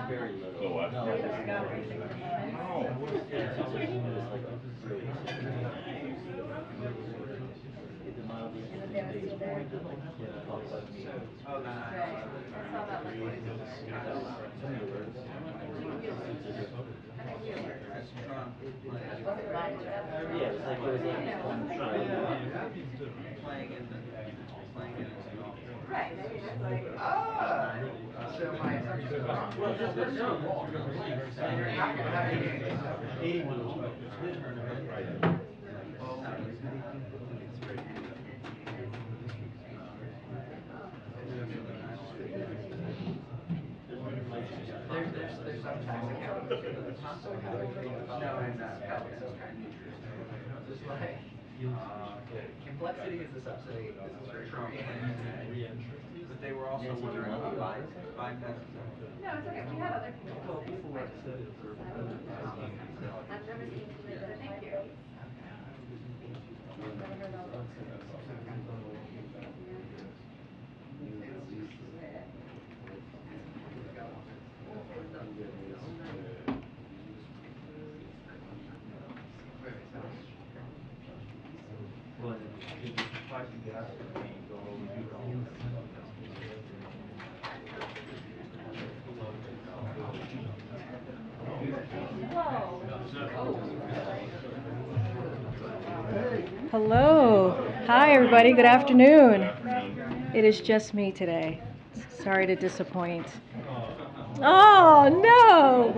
very little. Oh, what? No, No. The model being yeah, it was like playing in his golf. Right. Ah, so my assumption is wrong. Well, just there's no more. You're happy with having it. 81 was his tournament. There's some tax account. No, in California. This is like complexity is the subsidy. This is for Trump. But they were also wondering about buying that. No, it's okay. We have other people. Well, people were excited for I've never seen you do that. Thank you. well, if the price of gas would be go over Hello. Hi, everybody. Good afternoon. It is just me today. Sorry to disappoint. Oh, no.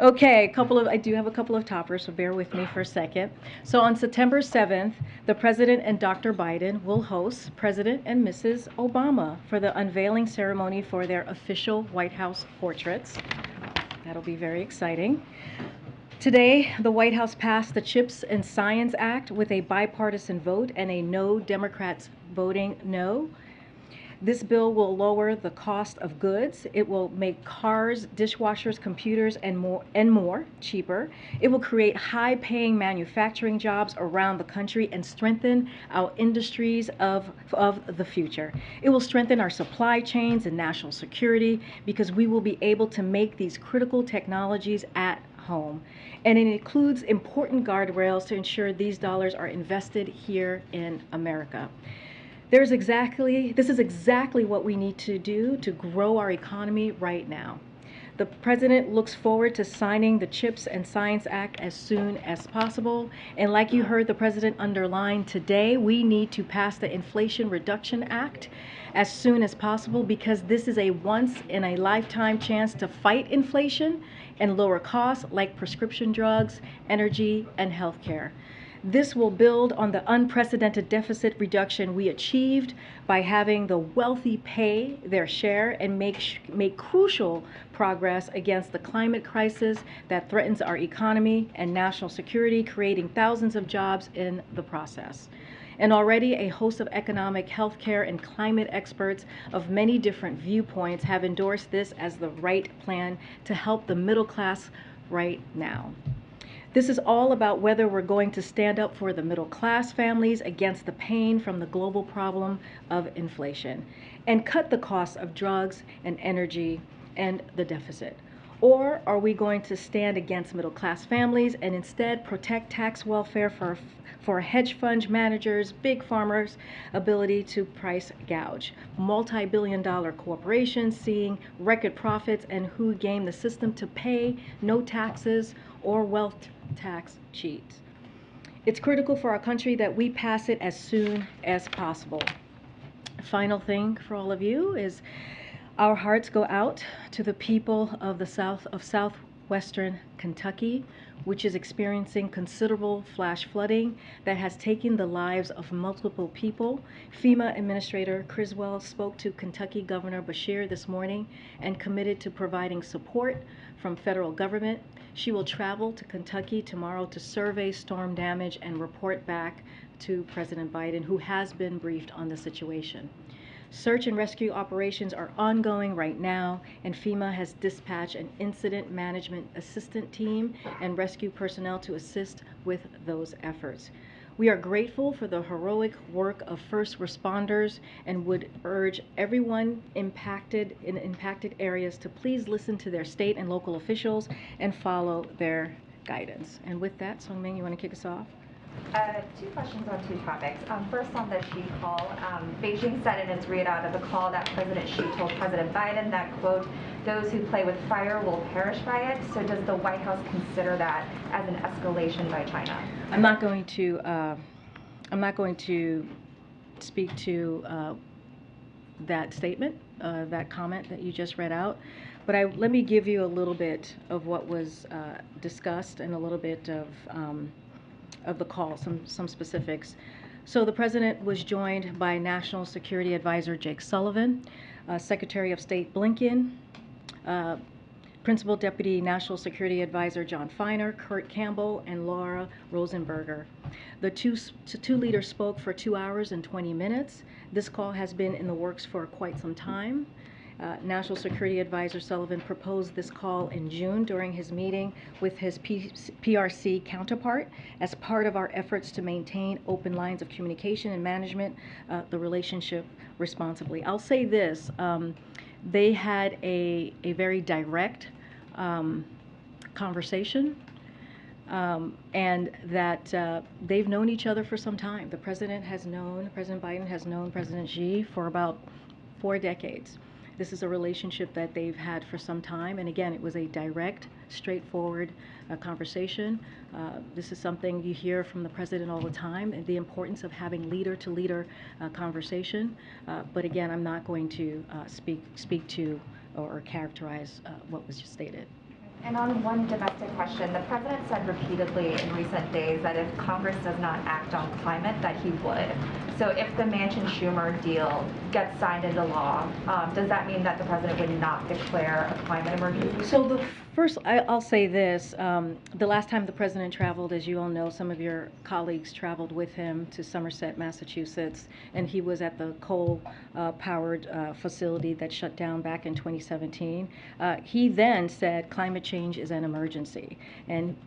Okay, I do have a couple of toppers, so bear with me for a second. So on September 7th, the President and Dr. Biden will host President and Mrs. Obama for the unveiling ceremony for their official White House portraits. That'll be very exciting. Today, the White House passed the CHIPS and Science Act with a bipartisan vote and a no Democrats voting no. This bill will lower the cost of goods. It will make cars, dishwashers, computers, and more cheaper. It will create high-paying manufacturing jobs around the country and strengthen our industries of the future. It will strengthen our supply chains and national security because we will be able to make these critical technologies at home. And it includes important guardrails to ensure these dollars are invested here in America. This is exactly what we need to do to grow our economy right now. The President looks forward to signing the CHIPS and Science Act as soon as possible. And like you heard the President underline today, we need to pass the Inflation Reduction Act as soon as possible because this is a once-in-a-lifetime chance to fight inflation and lower costs like prescription drugs, energy, and healthcare. This will build on the unprecedented deficit reduction we achieved by having the wealthy pay their share and make crucial progress against the climate crisis that threatens our economy and national security, creating thousands of jobs in the process. And already a host of economic, healthcare, and climate experts of many different viewpoints have endorsed this as the right plan to help the middle class right now. This is all about whether we're going to stand up for the middle class families against the pain from the global problem of inflation and cut the costs of drugs and energy and the deficit. Or are we going to stand against middle class families and instead protect tax welfare for hedge fund managers, big farmers' ability to price gouge, multi-billion-dollar corporations seeing record profits and who game the system to pay no taxes or wealth tax cheat? It's critical for our country that we pass it as soon as possible. Final thing for all of you is our hearts go out to the people of the southwestern Kentucky, which is experiencing considerable flash flooding that has taken the lives of multiple people. FEMA Administrator Criswell spoke to Kentucky Governor Beshear this morning and committed to providing support from federal government. She will travel to Kentucky tomorrow to survey storm damage and report back to President Biden, who has been briefed on the situation. Search and rescue operations are ongoing right now, and FEMA has dispatched an incident management assistant team and rescue personnel to assist with those efforts. We are grateful for the heroic work of first responders and would urge everyone impacted in impacted areas to please listen to their state and local officials and follow their guidance. And with that, Song-Ming, you want to kick us off? Two questions on two topics. First, on the Xi call, Beijing said in its readout of the call that President Xi told President Biden that, quote, those who play with fire will perish by it. So does the White House consider that as an escalation by China? I'm not going to speak to that statement, that comment that you just read out. But let me give you a little bit of what was discussed and a little bit of the call, some specifics. So the president was joined by National Security Advisor Jake Sullivan, Secretary of State Blinken, Principal Deputy National Security Advisor John Feiner, Kurt Campbell, and Laura Rosenberger. The two leaders spoke for 2 hours and 20 minutes. This call has been in the works for quite some time. National Security Advisor Sullivan proposed this call in June during his meeting with his PRC counterpart as part of our efforts to maintain open lines of communication and management the relationship responsibly. I'll say this, they had a very direct conversation, and that they've known each other for some time. President Biden has known President Xi for about 4 decades. This is a relationship that they've had for some time, and again, it was a direct, straightforward conversation. This is something you hear from the president all the time, and the importance of having leader-to-leader conversation. But again, I'm not going to speak to or characterize what was just stated. And on one domestic question, the president said repeatedly in recent days that if Congress does not act on climate, that he would. So if the Manchin-Schumer deal gets signed into law, does that mean that the president would not declare a climate emergency? So I'll say this. The last time the president traveled, as you all know, some of your colleagues traveled with him to Somerset, Massachusetts, and he was at the coal-powered facility that shut down back in 2017. He then said climate change is an emergency, and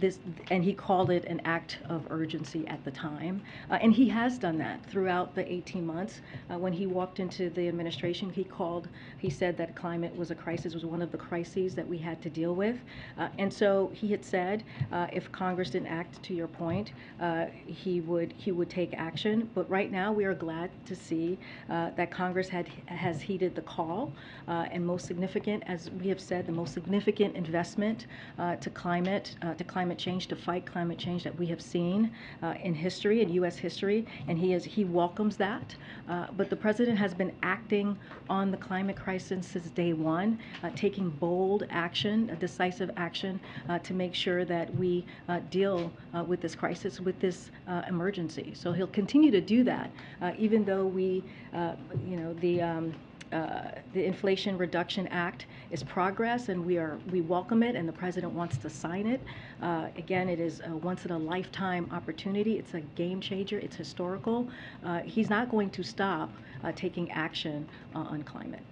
he called it an act of urgency at the time. And he has done that throughout the 18 months. When he walked into the administration, he said that climate was a crisis, was one of the crises that we had to deal with. And so he had said if Congress didn't act, to your point, he would take action. But right now we are glad to see that Congress has heeded the call, and most significant, as we have said, the most significant investment to climate change, to fight climate change that we have seen in history, in U.S. history, and he welcomes that. But the president has been acting on the climate crisis since day one, taking bold action, decisive action to make sure that we deal with this crisis, with this emergency. So he'll continue to do that, even though the Inflation Reduction Act is progress, and we welcome it, and the president wants to sign it. Again, it is a once-in-a-lifetime opportunity. It's a game changer. It's historical. He's not going to stop taking action on climate.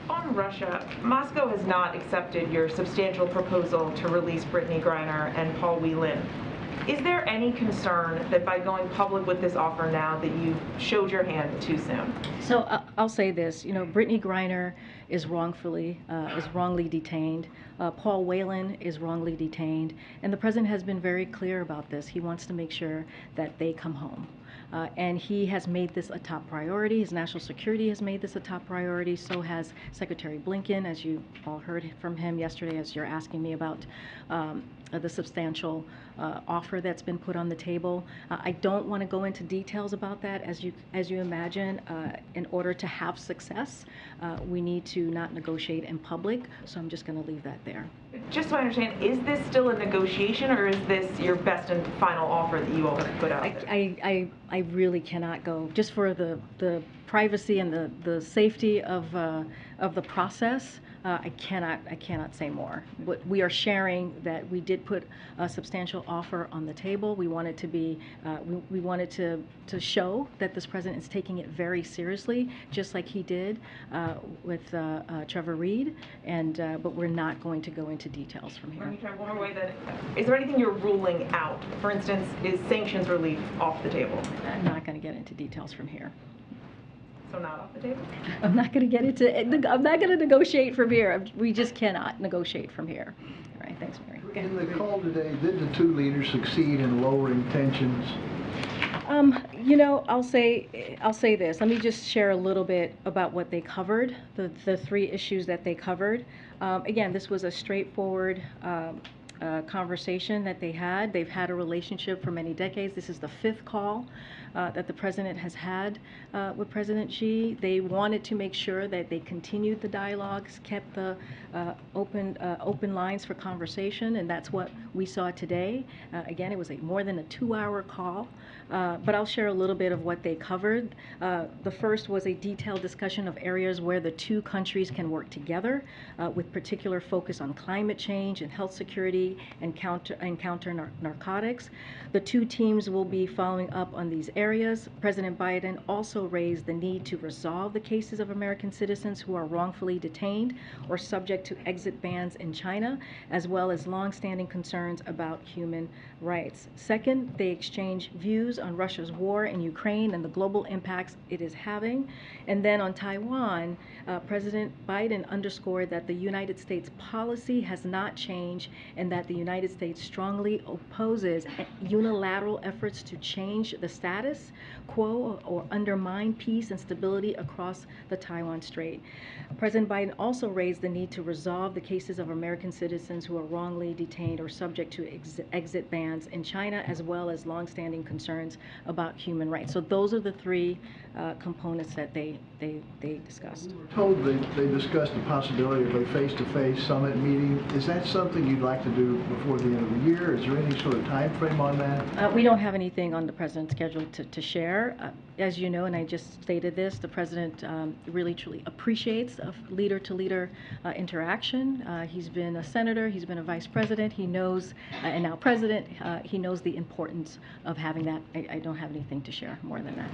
On Russia, Moscow has not accepted your substantial proposal to release Brittany Griner and Paul Whelan. Is there any concern that by going public with this offer now that you showed your hand too soon? So I'll say this, Brittany Griner is wrongly detained. Paul Whelan is wrongly detained, and the president has been very clear about this. He wants to make sure that they come home. And he has made this a top priority. His national security has made this a top priority. So has Secretary Blinken, as you all heard from him yesterday, as you're asking me about the substantial offer that's been put on the table. I don't want to go into details about that. As you imagine, in order to have success, we need to not negotiate in public. So I'm just going to leave that there. Just so I understand, is this still a negotiation, or is this your best and final offer that you all have put out there? I really cannot go, just for the privacy and the safety of the process. I cannot say more. But we are sharing that we did put a substantial offer on the table. We wanted to be, we wanted to show that this president is taking it very seriously, just like he did with Trevor Reed. And but we're not going to go into details from here. Let me try one more way. That is there anything you're ruling out? For instance, is sanctions relief off the table? I'm not going to get into details from here. So not off the table? I'm not going to get into, I'm not going to negotiate from here. We just cannot negotiate from here. All right, thanks, Mary. In the call today, did the two leaders succeed in lowering tensions? You know, I'll say this. Let me just share a little bit about what they covered, the three issues that they covered. Again, this was a straightforward conversation that they had. They've had a relationship for many decades. This is the fifth call that the president has had with President Xi. They wanted to make sure that they continued the dialogues, kept the open lines for conversation, and that's what we saw today. Again, it was more than a 2-hour call, but I'll share a little bit of what they covered. The first was a detailed discussion of areas where the two countries can work together, with particular focus on climate change and health security and counter narcotics. The two teams will be following up on these areas. President Biden also raised the need to resolve the cases of American citizens who are wrongfully detained or subject to exit bans in China, as well as longstanding concerns about human rights. Second, they exchanged views on Russia's war in Ukraine and the global impacts it is having. And then on Taiwan, President Biden underscored that the United States policy has not changed and that the United States strongly opposes unilateral efforts to change the status quo or undermine peace and stability across the Taiwan Strait. President Biden also raised the need to resolve the cases of American citizens who are wrongly detained or subject to exit bans in China, as well as longstanding concerns about human rights. So those are the three components that they discussed. We were told they discussed the possibility of a face-to-face summit meeting. Is that something you'd like to do before the end of the year? Is there any sort of time frame on that? We don't have anything on the president's schedule to share. As you know, and I just stated this, the president really truly appreciates of leader-to-leader interaction. He's been a senator, he's been a vice president, he knows, and now president, he knows the importance of having that. I don't have anything to share more than that.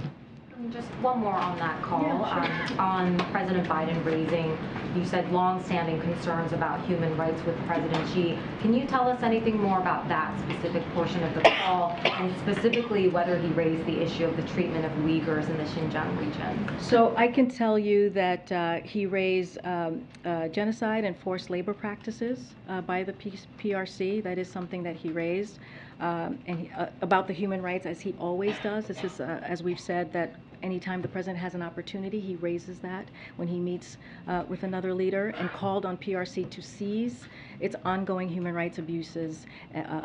Just one more on that call. Yeah, sure. On President Biden raising, you said, long-standing concerns about human rights with President Xi. Can you tell us anything more about that specific portion of the call, and specifically whether he raised the issue of the treatment of Uyghurs in the Xinjiang region? So I can tell you that he raised genocide and forced labor practices by the PRC. That is something that he raised. And about the human rights, as he always does. This is, as we've said, that anytime the president has an opportunity, he raises that when he meets with another leader, and called on PRC to cease its ongoing human rights abuses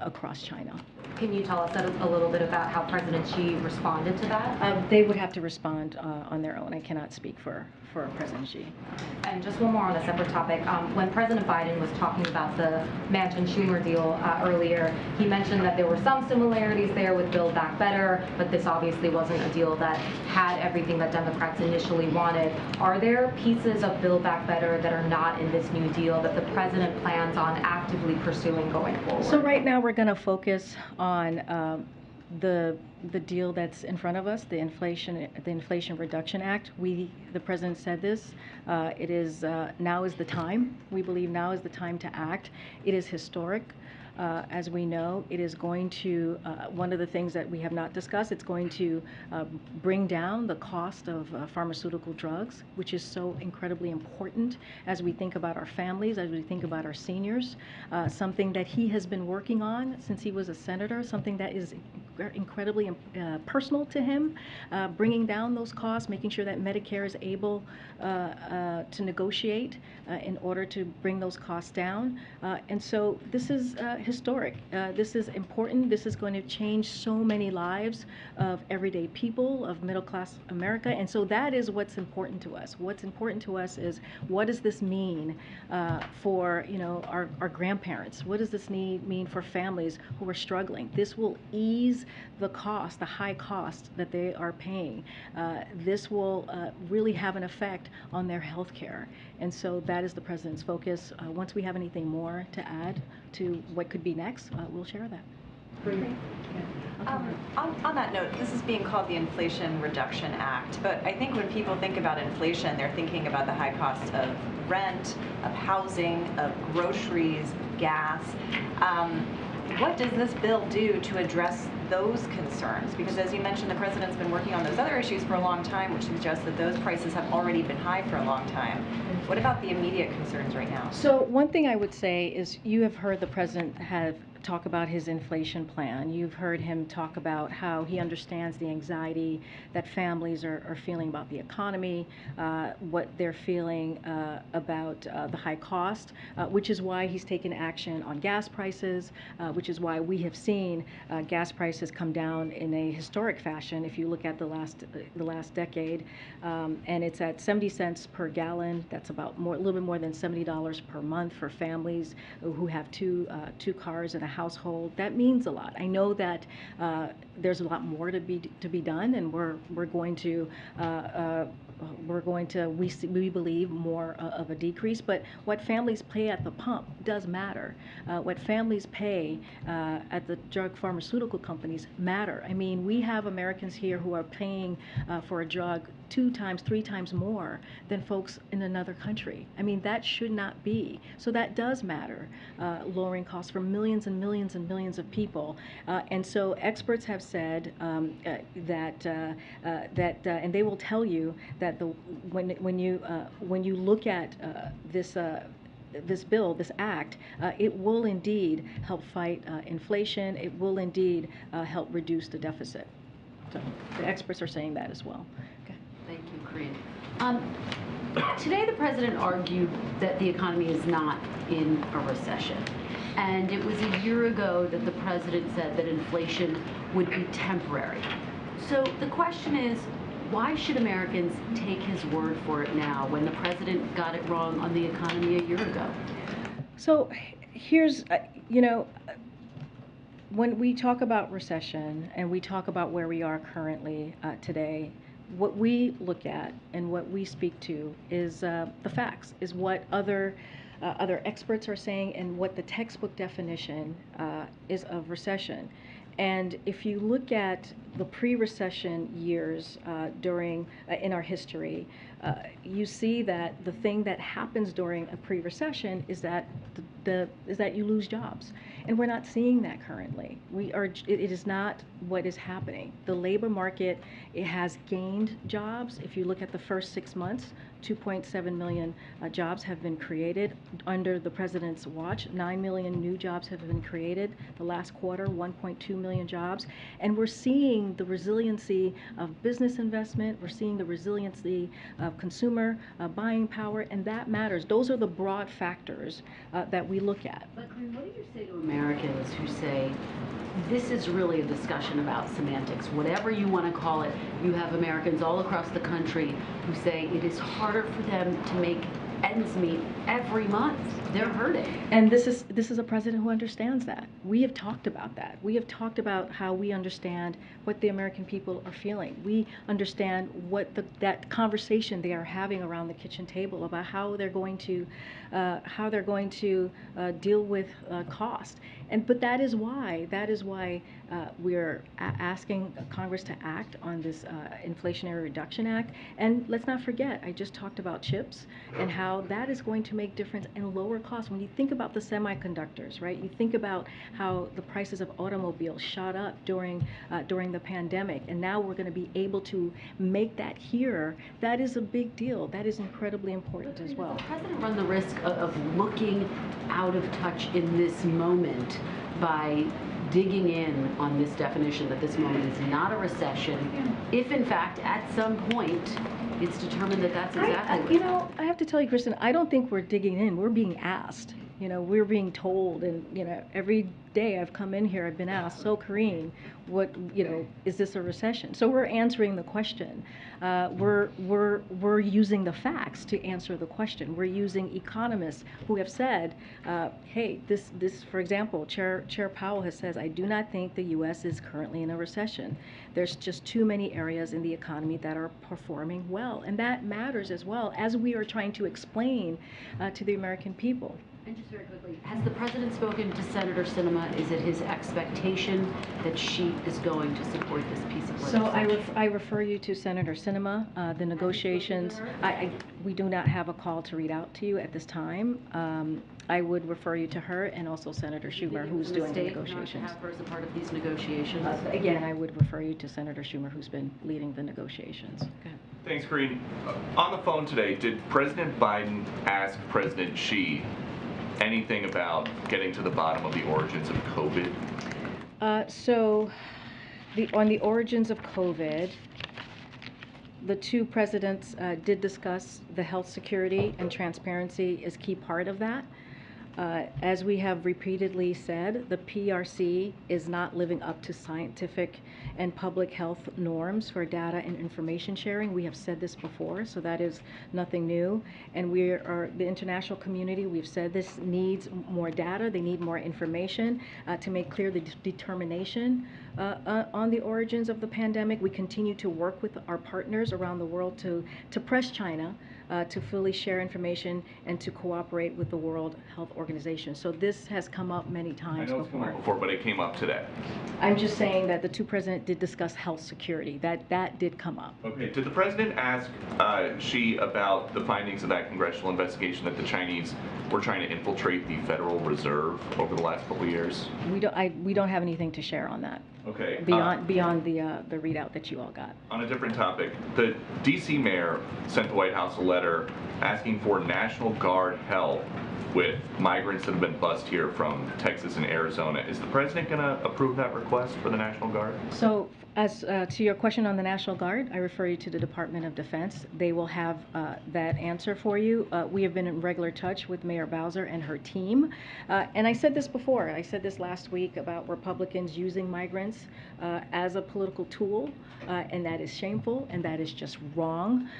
across China. Can you tell us a little bit about how President Xi responded to that? They would have to respond on their own. I cannot speak for President Xi. And just one more on a separate topic. When President Biden was talking about the Manchin-Schumer deal earlier, he mentioned that there were some similarities there with Build Back Better, but this obviously wasn't a deal that had everything that Democrats initially wanted. Are there pieces of Build Back Better that are not in this new deal that the president plans on actively pursuing going forward? So right now we're going to focus on the deal that's in front of us, the Inflation Reduction Act. The president said this. It is now is the time. We believe now is the time to act. It is historic. As we know, it is going to, one of the things that we have not discussed, it's going to bring down the cost of pharmaceutical drugs, which is so incredibly important as we think about our families, as we think about our seniors. Something that he has been working on since he was a senator, something that is incredibly personal to him, bringing down those costs, making sure that Medicare is able to negotiate in order to bring those costs down. And so this is historic. This is important. This is going to change so many lives of everyday people, of middle-class America. And so that is what's important to us. What's important to us is, what does this mean for, you know, our grandparents? What does this mean for families who are struggling? This will ease the cost, the high cost that they are paying. This will really have an effect on their health care. And so that is the president's focus. Once we have anything more to add to what could be next, we'll share that. On that note, this is being called the Inflation Reduction Act, but I think when people think about inflation, they're thinking about the high cost of rent, of housing, of groceries, gas. What does this bill do to address those concerns? Because as you mentioned, the president's been working on those other issues for a long time, which suggests that those prices have already been high for a long time. What about the immediate concerns right now? So one thing I would say is you have heard the president have talk about his inflation plan. You've heard him talk about how he understands the anxiety that families are feeling about the economy, what they're feeling about the high cost, which is why he's taken action on gas prices, which is why we have seen gas prices come down in a historic fashion. If you look at the last decade, and it's at 70 cents per gallon. That's about a little bit more than $70 per month for families who have two cars in a household. That means a lot. I know that there's a lot more to be done, and we're going to we believe more of a decrease. But what families pay at the pump does matter. What families pay at the drug pharmaceutical companies matter. I mean, we have Americans here who are paying for a drug 2 times, 3 times more than folks in another country. I mean, that should not be. So that does matter, lowering costs for millions and millions and millions of people. And so experts have said that and they will tell you that when you look at this bill, this act, it will indeed help fight inflation. It will indeed help reduce the deficit. So the experts are saying that as well. Thank you, Karine. Today the president argued that the economy is not in a recession. And it was a year ago that the president said that inflation would be temporary. So the question is, why should Americans take his word for it now when the president got it wrong on the economy a year ago? So here's, when we talk about recession and we talk about where we are currently today, what we look at and what we speak to is the facts, is what other experts are saying and what the textbook definition is of recession. And if you look at the pre-recession years in our history, you see that the thing that happens during a pre-recession is that you lose jobs, and we're not seeing that currently. It is not what is happening. The labor market, it has gained jobs. If you look at the first 6 months, 2.7 million jobs have been created under the president's watch. 9 million new jobs have been created. The last quarter, 1.2 million jobs. And we're seeing the resiliency of business investment. We're seeing the resiliency of consumer buying power, and that matters. Those are the broad factors that we look at. But Karine, what do you say to Americans who say, this is really a discussion about semantics? Whatever you want to call it, you have Americans all across the country who say it is harder for them to make ends meet every month. They're hurting. And this is a president who understands that. We have talked about that. We have talked about how we understand what the American people are feeling. We understand what that conversation they are having around the kitchen table about how they're going to deal with cost. But that is why we're asking Congress to act on this Inflationary Reduction Act. And let's not forget, I just talked about chips and how that is going to make difference and lower costs. When you think about the semiconductors, right? You think about how the prices of automobiles shot up during the pandemic, and now we're going to be able to make that here. That is a big deal. That is incredibly important as well. Does the president run the risk of looking out of touch in this moment by digging in on this definition that this moment is not a recession, if in fact at some point it's determined that that's exactly what I have to tell you, Kristen, I don't think we're digging in. We're being asked. We're being told, and every day I've come in here, I've been asked, so Karine, what, is this a recession? So we're answering the question. We're using the facts to answer the question. We're using economists who have said, hey, this, for example, Chair Powell has said, I do not think the U.S. is currently in a recession. There's just too many areas in the economy that are performing well, and that matters as well as we are trying to explain to the American people. And just very quickly, has the president spoken to Senator Sinema? Is it his expectation that she is going to support this piece of legislation? So I refer you to Senator Sinema. The negotiations, we do not have a call to read out to you at this time. I would refer you to her and also Senator Schumer, who's doing the negotiations. Not to have her as a part of these negotiations? Again, I would refer you to Senator Schumer, who's been leading the negotiations. Go ahead. Thanks, Karine. On the phone today, did President Biden ask President Xi anything about getting to the bottom of the origins of COVID? On the origins of COVID, the two presidents did discuss the health security, and transparency is key part of that. As we have repeatedly said, the PRC is not living up to scientific and public health norms for data and information sharing. We have said this before, so that is nothing new. And we are, the international community, we've said this needs more data, they need more information to make clear the determination on the origins of the pandemic. We continue to work with our partners around the world to press China to fully share information and to cooperate with the World Health Organization. So this has come up many times I know it's come up before, but it came up today. I'm just saying that the two presidents did discuss health security. That did come up. Okay. Did the president ask Xi about the findings of that congressional investigation that the Chinese were trying to infiltrate the Federal Reserve over the last couple of years? We don't have anything to share on that. Okay. Beyond the readout that you all got. On a different topic, the D.C. mayor sent the White House a letter asking for National Guard help with migrants that have been bused here from Texas and Arizona. Is the president going to approve that request for the National Guard? So, as to your question on the National Guard, I refer you to the Department of Defense. They will have that answer for you. We have been in regular touch with Mayor Bowser and her team. And I said this before. I said this last week about Republicans using migrants as a political tool, and that is shameful, and that is just wrong.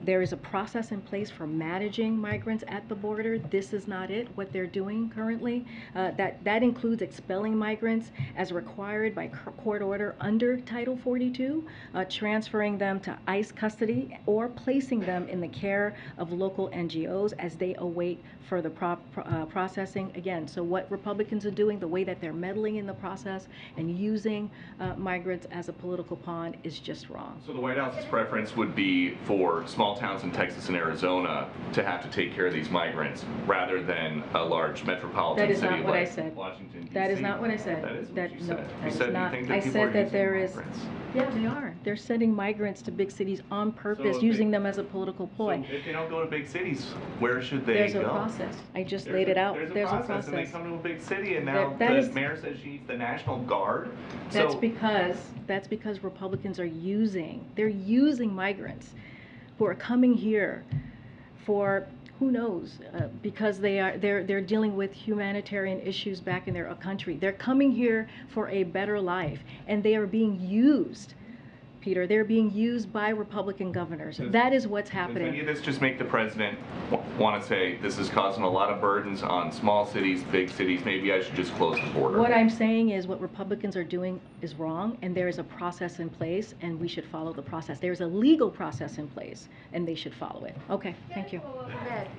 There is a process in place for managing migrants at the border. This is not it, what they're doing currently. That includes expelling migrants as required by court order under Title 42, transferring them to ICE custody, or placing them in the care of local NGOs as they await further processing. Again, so what Republicans are doing, the way that they're meddling in the process and using migrants as a political pawn is just wrong. So the White House's preference would be for small towns in Texas and Arizona to have to take care of these migrants rather than a large metropolitan city like Washington, D.C. That is not what I said. That is what you said. No, You said not, you think that I people said are that using there is. migrants. Yeah, they are. They're sending migrants to big cities on purpose, So using them as a political ploy. So if they don't go to big cities, where should they There's go? a process. I just laid it out. There's a process, and they come to a big city, and now the mayor says she needs the National Guard. That's because Republicans are using migrants who are coming here for who knows, because they're dealing with humanitarian issues back in their country. They're coming here for a better life, and they are being used. Peter, they're being used by Republican governors. That is what's happening. Does any of this just make the president want to say, this is causing a lot of burdens on small cities, big cities, maybe I should just close the border? What I'm saying is what Republicans are doing is wrong, and there is a process in place, and we should follow the process. There's a legal process in place, and they should follow it. Okay, thank you. Go ahead,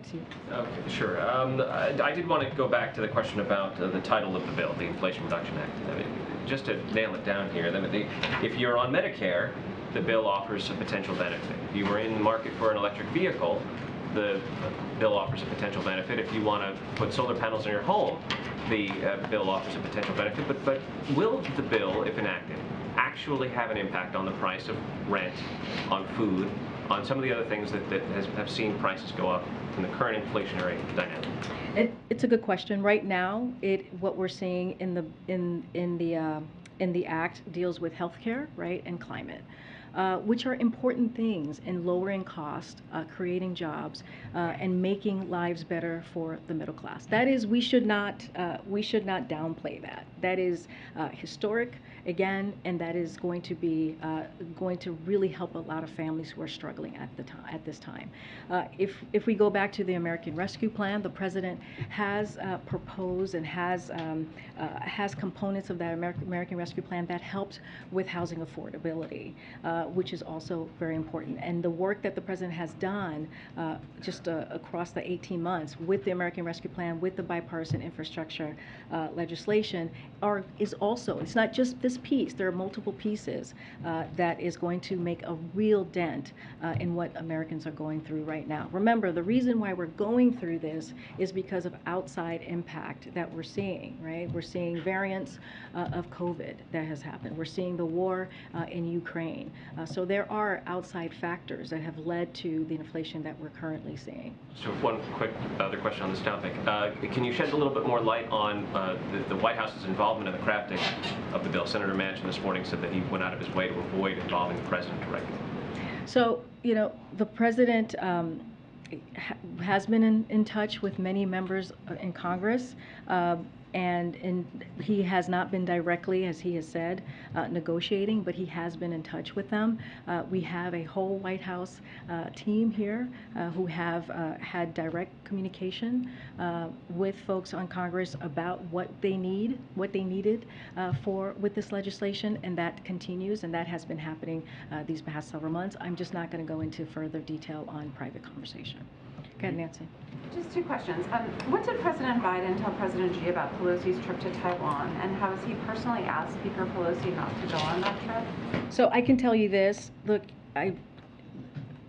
Steve. Okay, sure. I did want to go back to the question about the title of the bill, the Inflation Reduction Act. I mean, just to nail it down here, if you're on Medicare, the bill offers a potential benefit. If you were in the market for an electric vehicle, the bill offers a potential benefit. If you want to put solar panels in your home, the bill offers a potential benefit. But will the bill, if enacted, actually have an impact on the price of rent, on food, on some of the other things that have seen prices go up in the current inflationary dynamic? It's a good question. Right now, what we're seeing in the act deals with healthcare, right, and climate. which are important things in lowering cost, creating jobs, and making lives better for the middle class. That is, we should not downplay that. That is historic, again, and that is going to be going to really help a lot of families who are struggling at this time. If we go back to the American Rescue Plan, the president has proposed and has components of that American Rescue Plan that helps with housing affordability, which is also very important. And the work that the president has done just across the 18 months with the American Rescue Plan, with the bipartisan infrastructure legislation, is also, it's not just this piece, there are multiple pieces that is going to make a real dent in what Americans are going through right now. Remember, the reason why we're going through this is because of outside impact that we're seeing, right? We're seeing variants of COVID that has happened. We're seeing the war in Ukraine. So there are outside factors that have led to the inflation that we're currently seeing. So one quick other question on this topic. Can you shed a little bit more light on the White House's involvement in the crafting of the bill? Senator Manchin this morning said that he went out of his way to avoid involving the president directly. So, you know, the president has been in touch with many members in Congress, and he has not been directly, as he has said, negotiating, but he has been in touch with them. We have a whole White House team here who have had direct communication with folks on Congress about what they needed with this legislation, and that continues, and that has been happening these past several months. I'm just not going to go into further detail on private conversation. Go ahead, Nancy. Just two questions. What did President Biden tell President Xi about Pelosi's trip to Taiwan, and how has he personally asked Speaker Pelosi not to go on that trip? So I can tell you this. Look,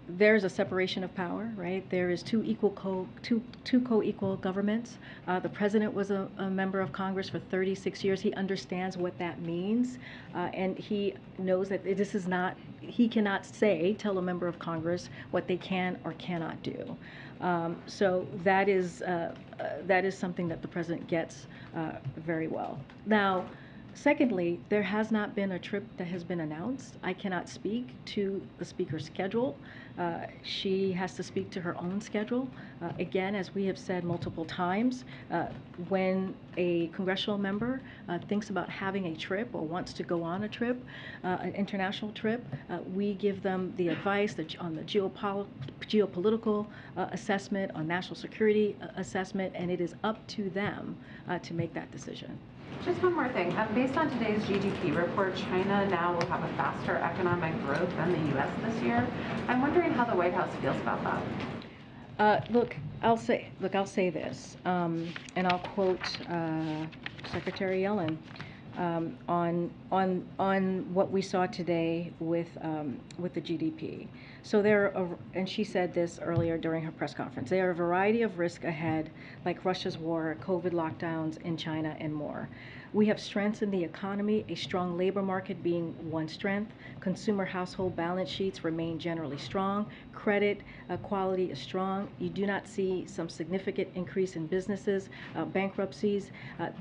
there's a separation of power, right? There is two co-equal governments. The president was a member of Congress for 36 years. He understands what that means, and he knows that this is not, he cannot tell a member of Congress what they can or cannot do. So that is something that the president gets very well. Now, secondly, there has not been a trip that has been announced. I cannot speak to the speaker's schedule. She has to speak to her own schedule. Again, as we have said multiple times, when a congressional member thinks about having a trip or wants to go on a trip, an international trip, we give them the advice on the geopolitical assessment, on national security assessment, and it is up to them to make that decision. Just one more thing. Based on today's GDP report, China now will have a faster economic growth than the U.S. this year. I'm wondering how the White House feels about that. Look, I'll say this, and I'll quote Secretary Yellen on what we saw today with the GDP. So and she said this earlier during her press conference, there are a variety of risks ahead, like Russia's war, COVID lockdowns in China, and more. We have strengths in the economy, a strong labor market being one strength. Consumer household balance sheets remain generally strong. Credit quality is strong. You do not see some significant increase in businesses, bankruptcies.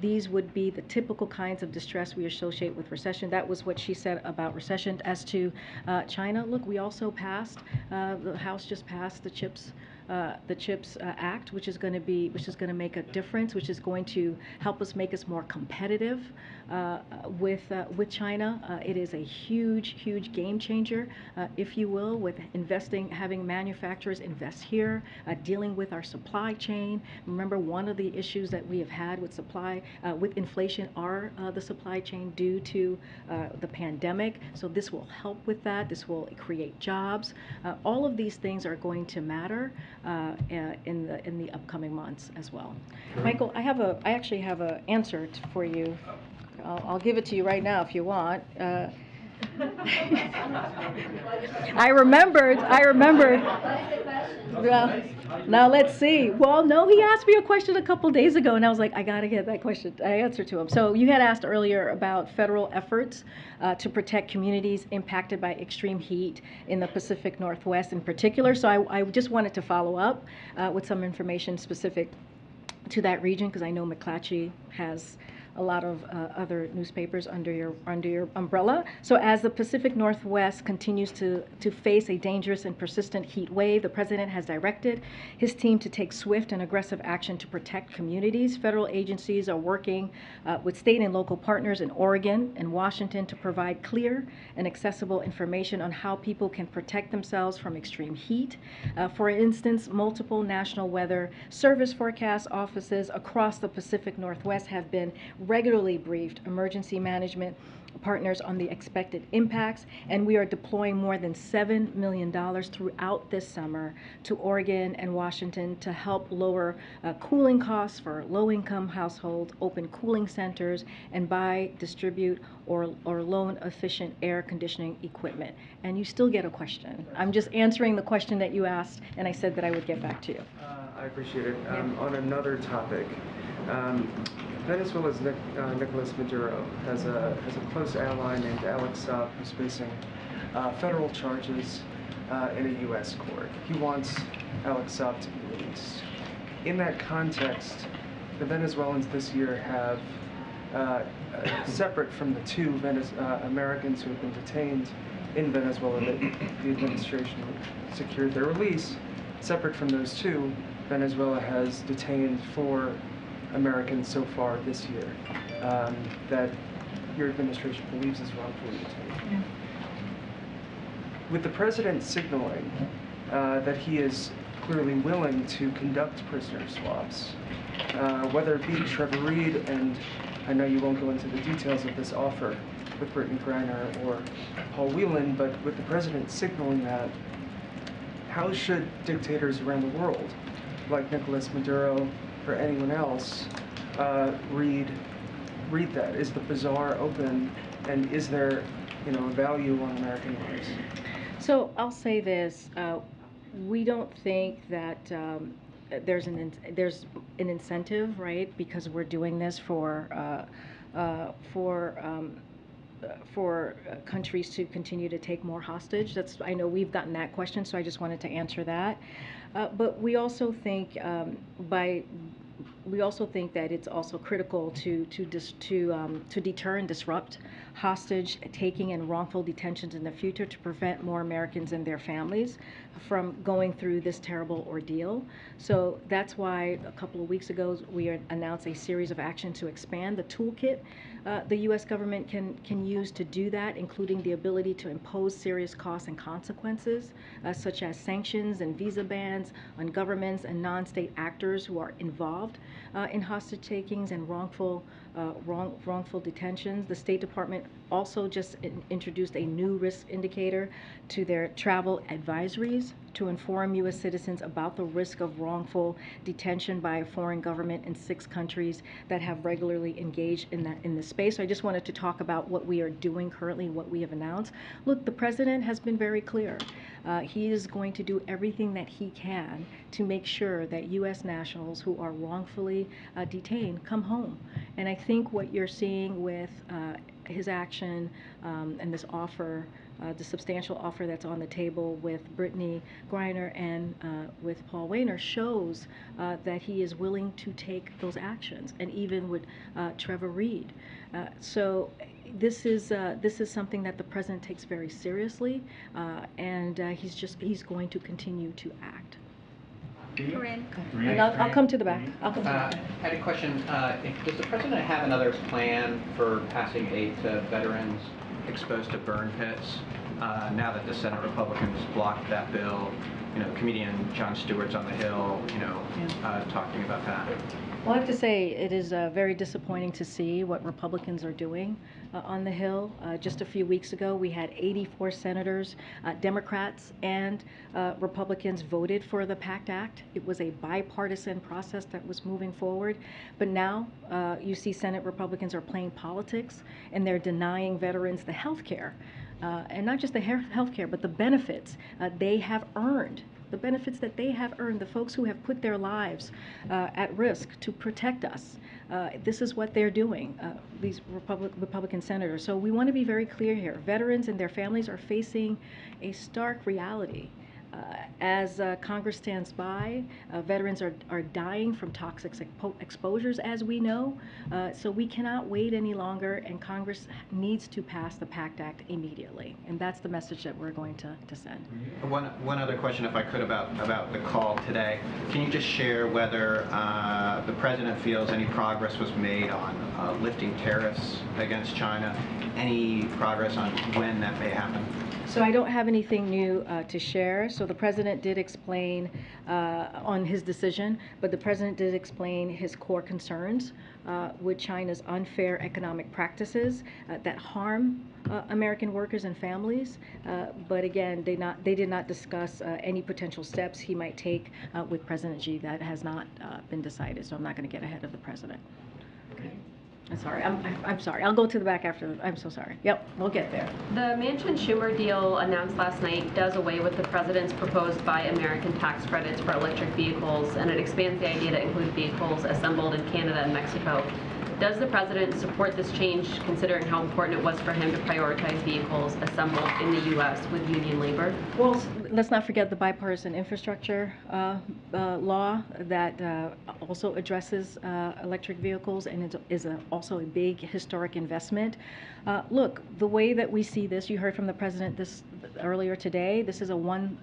These would be the typical kinds of distress we associate with recession. That was what she said about recession. As to China, look, we also passed, the House just passed the CHIPS Act, which is going to make a difference, which is going to help us make us more competitive with China. It is a huge game changer, if you will, with having manufacturers invest here, dealing with our supply chain. Remember, one of the issues that we have had with inflation are the supply chain due to the pandemic. So this will help with that. This will create jobs. All of these things are going to matter in the upcoming months as well. Sure. Michael, I actually have an answer for you. I'll give it to you right now if you want. I remembered. Well, now let's see. Well, no, he asked me a question a couple days ago, and I was like, I gotta get that question. I answered to him. So you had asked earlier about federal efforts to protect communities impacted by extreme heat in the Pacific Northwest in particular. So I just wanted to follow up with some information specific to that region, because I know McClatchy has a lot of other newspapers under your umbrella. So as the Pacific Northwest continues to face a dangerous and persistent heat wave, the president has directed his team to take swift and aggressive action to protect communities. Federal agencies are working with state and local partners in Oregon and Washington to provide clear and accessible information on how people can protect themselves from extreme heat. For instance, multiple National Weather Service forecast offices across the Pacific Northwest have been regularly briefed emergency management partners on the expected impacts, and we are deploying more than $7 million throughout this summer to Oregon and Washington to help lower cooling costs for low-income households, open cooling centers, and buy, distribute, or loan efficient air conditioning equipment. And you still get a question. I'm just answering the question that you asked, and I said that I would get back to you. I appreciate it. On another topic, Venezuela's Nicolas Maduro has a close ally named Alex Saab who's facing federal charges in a U.S. court. He wants Alex Saab to be released. In that context, the Venezuelans this year have, separate from the two Americans who have been detained in Venezuela that the administration secured their release, separate from those two, Venezuela has detained 4 Americans so far this year that your administration believes is wrongfully detained. Yeah. With the president signaling that he is clearly willing to conduct prisoner swaps, whether it be Trevor Reed, and I know you won't go into the details of this offer with Brittany Griner or Paul Whelan, but with the president signaling that, how should dictators around the world, like Nicolas Maduro or anyone else, read that? Is the bazaar open, and is there, value on American lives? So I'll say this: we don't think that there's an incentive, right? Because we're doing this for countries to continue to take more hostage. I know we've gotten that question, so I just wanted to answer that. But we also think that it's also critical to deter and disrupt hostage taking and wrongful detentions in the future to prevent more Americans and their families from going through this terrible ordeal. So that's why a couple of weeks ago we announced a series of actions to expand the toolkit the U.S. government can use to do that, including the ability to impose serious costs and consequences, such as sanctions and visa bans on governments and non-state actors who are involved in hostage takings and wrongful detentions. The State Department also just introduced a new risk indicator to their travel advisories to inform U.S. citizens about the risk of wrongful detention by a foreign government in 6 countries that have regularly engaged in this space. So I just wanted to talk about what we are doing currently, what we have announced. Look, the president has been very clear. He is going to do everything that he can to make sure that U.S. nationals who are wrongfully detained come home. And I think what you're seeing with his action and this offer, the substantial offer that's on the table with Brittany Griner and with Paul Whelan, shows that he is willing to take those actions, and even with Trevor Reed. So this is something that the president takes very seriously, and he's going to continue to act. Karine. And I'll come to the back. I had a question. Does the president have another plan for passing aid to veterans exposed to burn pits? Now that the Senate Republicans blocked that bill, comedian Jon Stewart's on the Hill, talking about that. Well, I have to say it is very disappointing to see what Republicans are doing on the Hill. Just a few weeks ago, we had 84 senators, Democrats and Republicans, voted for the PACT Act. It was a bipartisan process that was moving forward. But now you see Senate Republicans are playing politics, and they're denying veterans the health care. And not just the health care, but the benefits they have earned. The benefits that they have earned, the folks who have put their lives at risk to protect us. This is what they're doing, these Republican senators. So we want to be very clear here. Veterans and their families are facing a stark reality. As Congress stands by, veterans are dying from toxic exposures, as we know. So we cannot wait any longer, and Congress needs to pass the PACT Act immediately. And that's the message that we're going to send. One other question, if I could, about the call today. Can you just share whether the President feels any progress was made on lifting tariffs against China? Any progress on when that may happen? So I don't have anything new to share. So the President did explain on his decision, but the President did explain his core concerns with China's unfair economic practices that harm American workers and families. But again, they did not discuss any potential steps he might take with President Xi. That has not been decided, so I'm not going to get ahead of the President. Okay. I'm sorry. I'm sorry. I'll go to the back after. I'm so sorry. Yep, we'll get there. The Manchin-Schumer deal announced last night does away with the president's proposed Buy American tax credits for electric vehicles, and it expands the idea to include vehicles assembled in Canada and Mexico. Does the president support this change, considering how important it was for him to prioritize vehicles assembled in the U.S. with union labor? Well, let's not forget the bipartisan infrastructure law that also addresses electric vehicles, and is also a big historic investment. Look, the way that we see this, you heard from the president earlier today, this is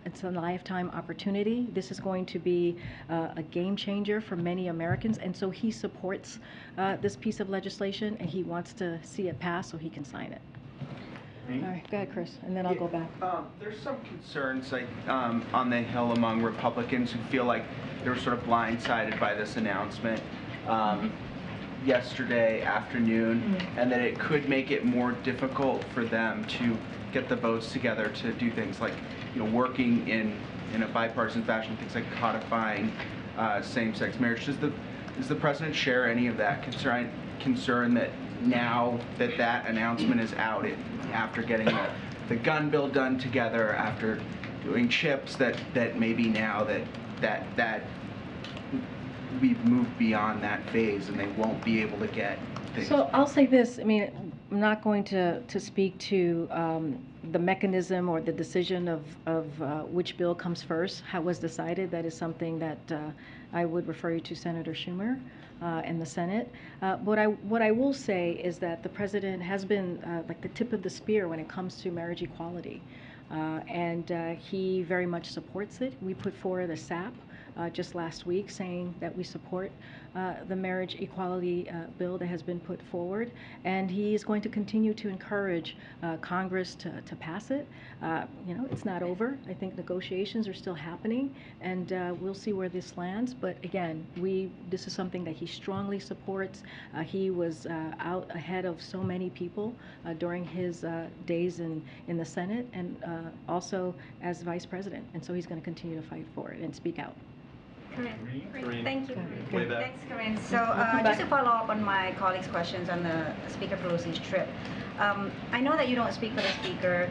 it's a lifetime opportunity. This is going to be a game changer for many Americans, and so he supports this piece of legislation, and he wants to see it pass so he can sign it. All right, go ahead, Chris, and then I'll go back. There's some concerns on the Hill among Republicans who feel like they were sort of blindsided by this announcement yesterday afternoon, and that it could make it more difficult for them to get the votes together to do things like, working in a bipartisan fashion, things like codifying same-sex marriage. Does the president share any of that concern that now that announcement is out, after getting the gun bill done together, after doing chips, that maybe now that we've moved beyond that phase and they won't be able to get things? So I'll say this, I'm not going to speak to the mechanism or the decision of which bill comes first, how it was decided. That is something that I would refer you to Senator Schumer in the Senate. What I will say is that the president has been like the tip of the spear when it comes to marriage equality, and he very much supports it. We put forward a SAP just last week saying that we support the marriage equality bill that has been put forward, and he is going to continue to encourage Congress to pass it. It's not over. I think negotiations are still happening, and we'll see where this lands. But again, this is something that he strongly supports. He was out ahead of so many people during his days in the Senate, and also as vice president, and so he's going to continue to fight for it and speak out. Karine. Thank you. Way back. Thanks, Karine. So just to follow up on my colleague's questions on the Speaker Pelosi's trip, I know that you don't speak for the Speaker,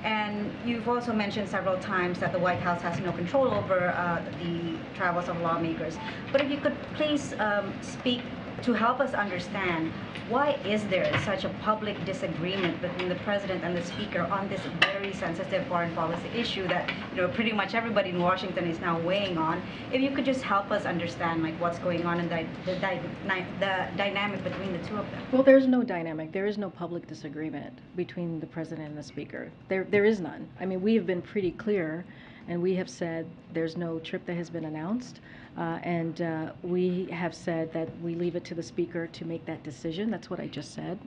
and you've also mentioned several times that the White House has no control over the travels of lawmakers. But if you could please speak to help us understand, why is there such a public disagreement between the President and the Speaker on this very sensitive foreign policy issue that pretty much everybody in Washington is now weighing on? If you could just help us understand what's going on and the dynamic between the two of them. Well, there's no dynamic. There is no public disagreement between the President and the Speaker. There is none. We have been pretty clear, and we have said there's no trip that has been announced. And we have said that we leave it to the Speaker to make that decision. That's what I just said.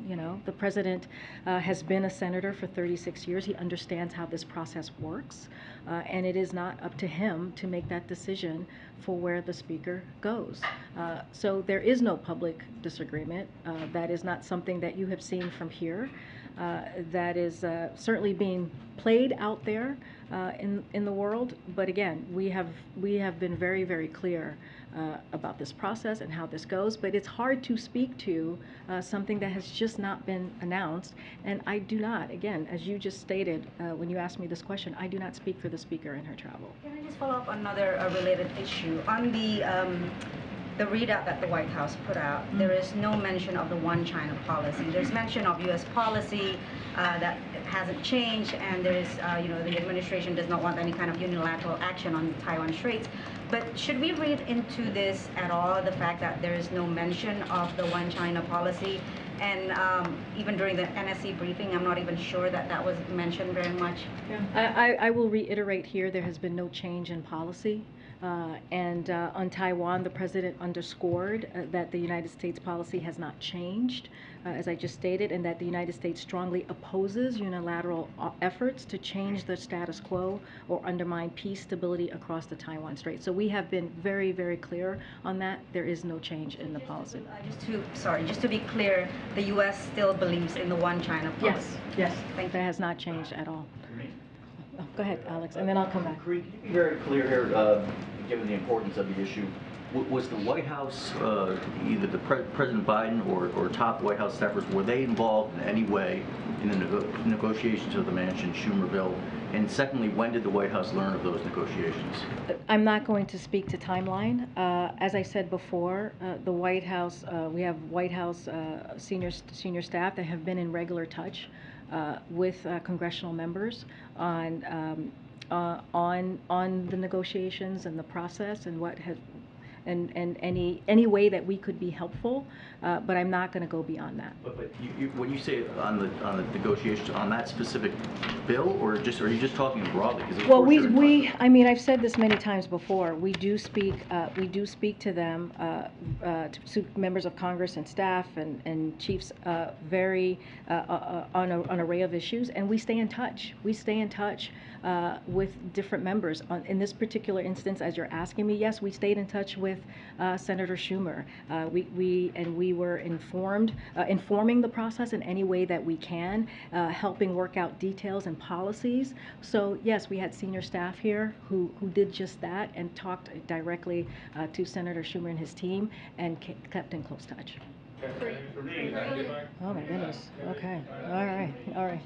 The President has been a senator for 36 years. He understands how this process works, and it is not up to him to make that decision for where the Speaker goes. So there is no public disagreement. That is not something that you have seen from here. That is certainly being played out there in the world. But again, we have been very, very clear about this process and how this goes. But it's hard to speak to something that has just not been announced. And I do not, again, as you just stated when you asked me this question, I do not speak for the Speaker in her travel. Can I just follow up on another related issue? On the readout that the White House put out, there is no mention of the one China policy. There's mention of U.S. policy that hasn't changed, and there's, the administration does not want any kind of unilateral action on Taiwan Straits. But should we read into this at all, the fact that there is no mention of the One China policy? And even during the NSC briefing, I'm not even sure that that was mentioned very much. I will reiterate here, there has been no change in policy. On Taiwan, the president underscored that the United States policy has not changed, as I just stated, and that the United States strongly opposes unilateral efforts to change the status quo or undermine peace, stability across the Taiwan Strait. So we have been very, very clear on that. There is no change in the policy. Just to be clear, the U.S. still believes in the One China policy. Yes. That has not changed at all. Oh, go ahead, Alex, and then I'll come back. Karine, can you be very clear here, given the importance of the issue? Was the White House, either President Biden or top White House staffers, were they involved in any way in the negotiations of the Manchin-Schumer bill? And secondly, when did the White House learn of those negotiations? I'm not going to speak to timeline. As I said before, the White House, we have White House senior staff that have been in regular touch with congressional members on the negotiations and the process and what has and any way that we could be helpful, but I'm not going to go beyond that. But when you say on the negotiations on that specific bill, or are you just talking broadly? Well, I mean, I've said this many times before. We do speak to them, to members of Congress and staff and chiefs, on an array of issues, and we stay in touch. We stay in touch with different members. In this particular instance, as you're asking me, yes, we stayed in touch with Senator Schumer. We were informing the process in any way that we can, helping work out details and policies. So yes, we had senior staff here who did just that and talked directly to Senator Schumer and his team and kept in close touch. Oh my goodness. Okay. All right.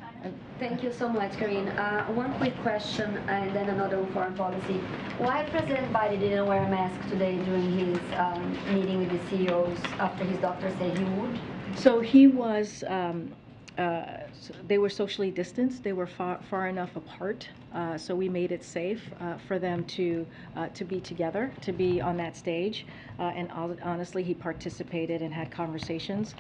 Thank you so much, Karine. One quick question and then another on foreign policy. Why President Biden didn't wear a mask today during his meeting with the CEOs after his doctor said he would? So he was, they were socially distanced. They were far enough apart. So we made it safe for them to be together, to be on that stage. And honestly, he participated and had conversations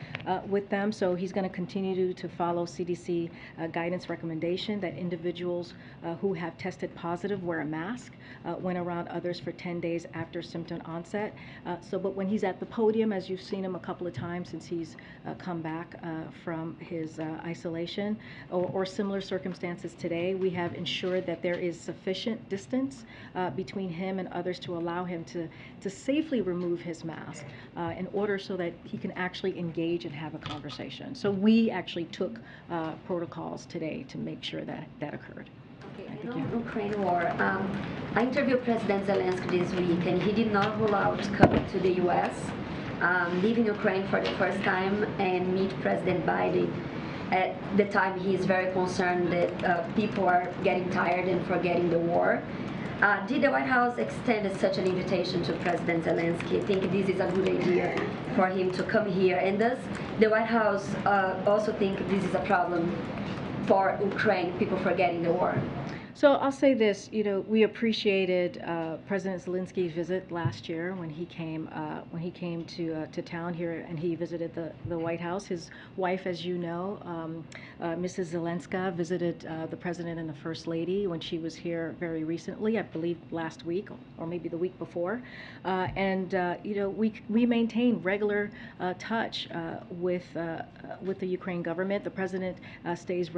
with them. So he's going to continue to follow CDC guidance recommendation that individuals who have tested positive wear a mask when around others for 10 days after symptom onset. But when he's at the podium, as you've seen him a couple of times since he's come back from his isolation or similar circumstances today, we have ensured that there is sufficient distance between him and others to allow him to safely remove his mask in order so that he can actually engage and have a conversation. So we actually took protocols today to make sure that that occurred. Okay, on Ukraine war, I interviewed President Zelensky this week, and he did not rule out coming to the U.S., leaving Ukraine for the first time, and meet President Biden. At the time, he is very concerned that people are getting tired and forgetting the war. Did the White House extend such an invitation to President Zelensky? I think this is a good idea for him to come here. And does the White House also think this is a problem for Ukraine, people forgetting the war? So I'll say this, we appreciated President Zelensky's visit last year when he came to town here and he visited the White House. His wife, as you know, Mrs. Zelenska, visited the President and the First Lady when she was here very recently, I believe last week or maybe the week before. We maintain regular touch with the Ukraine government. The President stays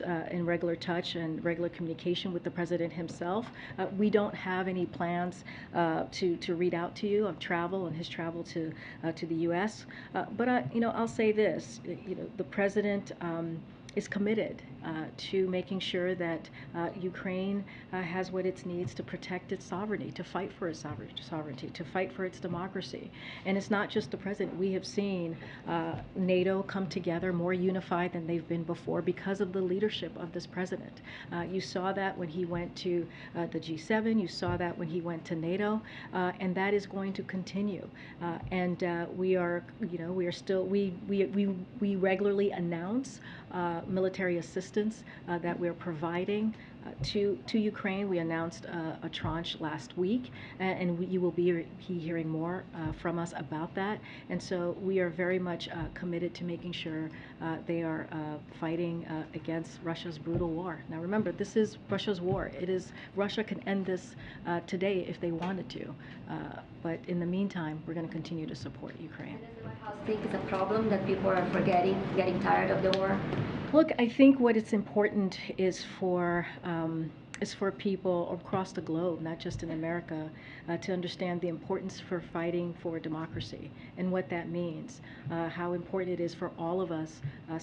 in regular touch and regular communication with the President himself. We don't have any plans to read out to you of travel and his travel to the U.S. But I'll say this: the President is committed to making sure that Ukraine has what it needs to protect its sovereignty, to fight for its sovereignty, to fight for its democracy. And it's not just the President. We have seen NATO come together more unified than they've been before because of the leadership of this President. You saw that when he went to the G7. You saw that when he went to NATO, and that is going to continue. We regularly announce military assistance that we're providing to Ukraine. We announced a tranche last week, and you will be hearing more from us about that. And so we are very much committed to making sure they are fighting against Russia's brutal war. Now remember, this is Russia's war. Russia can end this today if they wanted to. But in the meantime, we're going to continue to support Ukraine. And does the White House think it's a problem that people are forgetting, getting tired of the war? Look, I think what it's important is for people across the globe, not just in America, to understand the importance for fighting for democracy and what that means, how important it is for all of us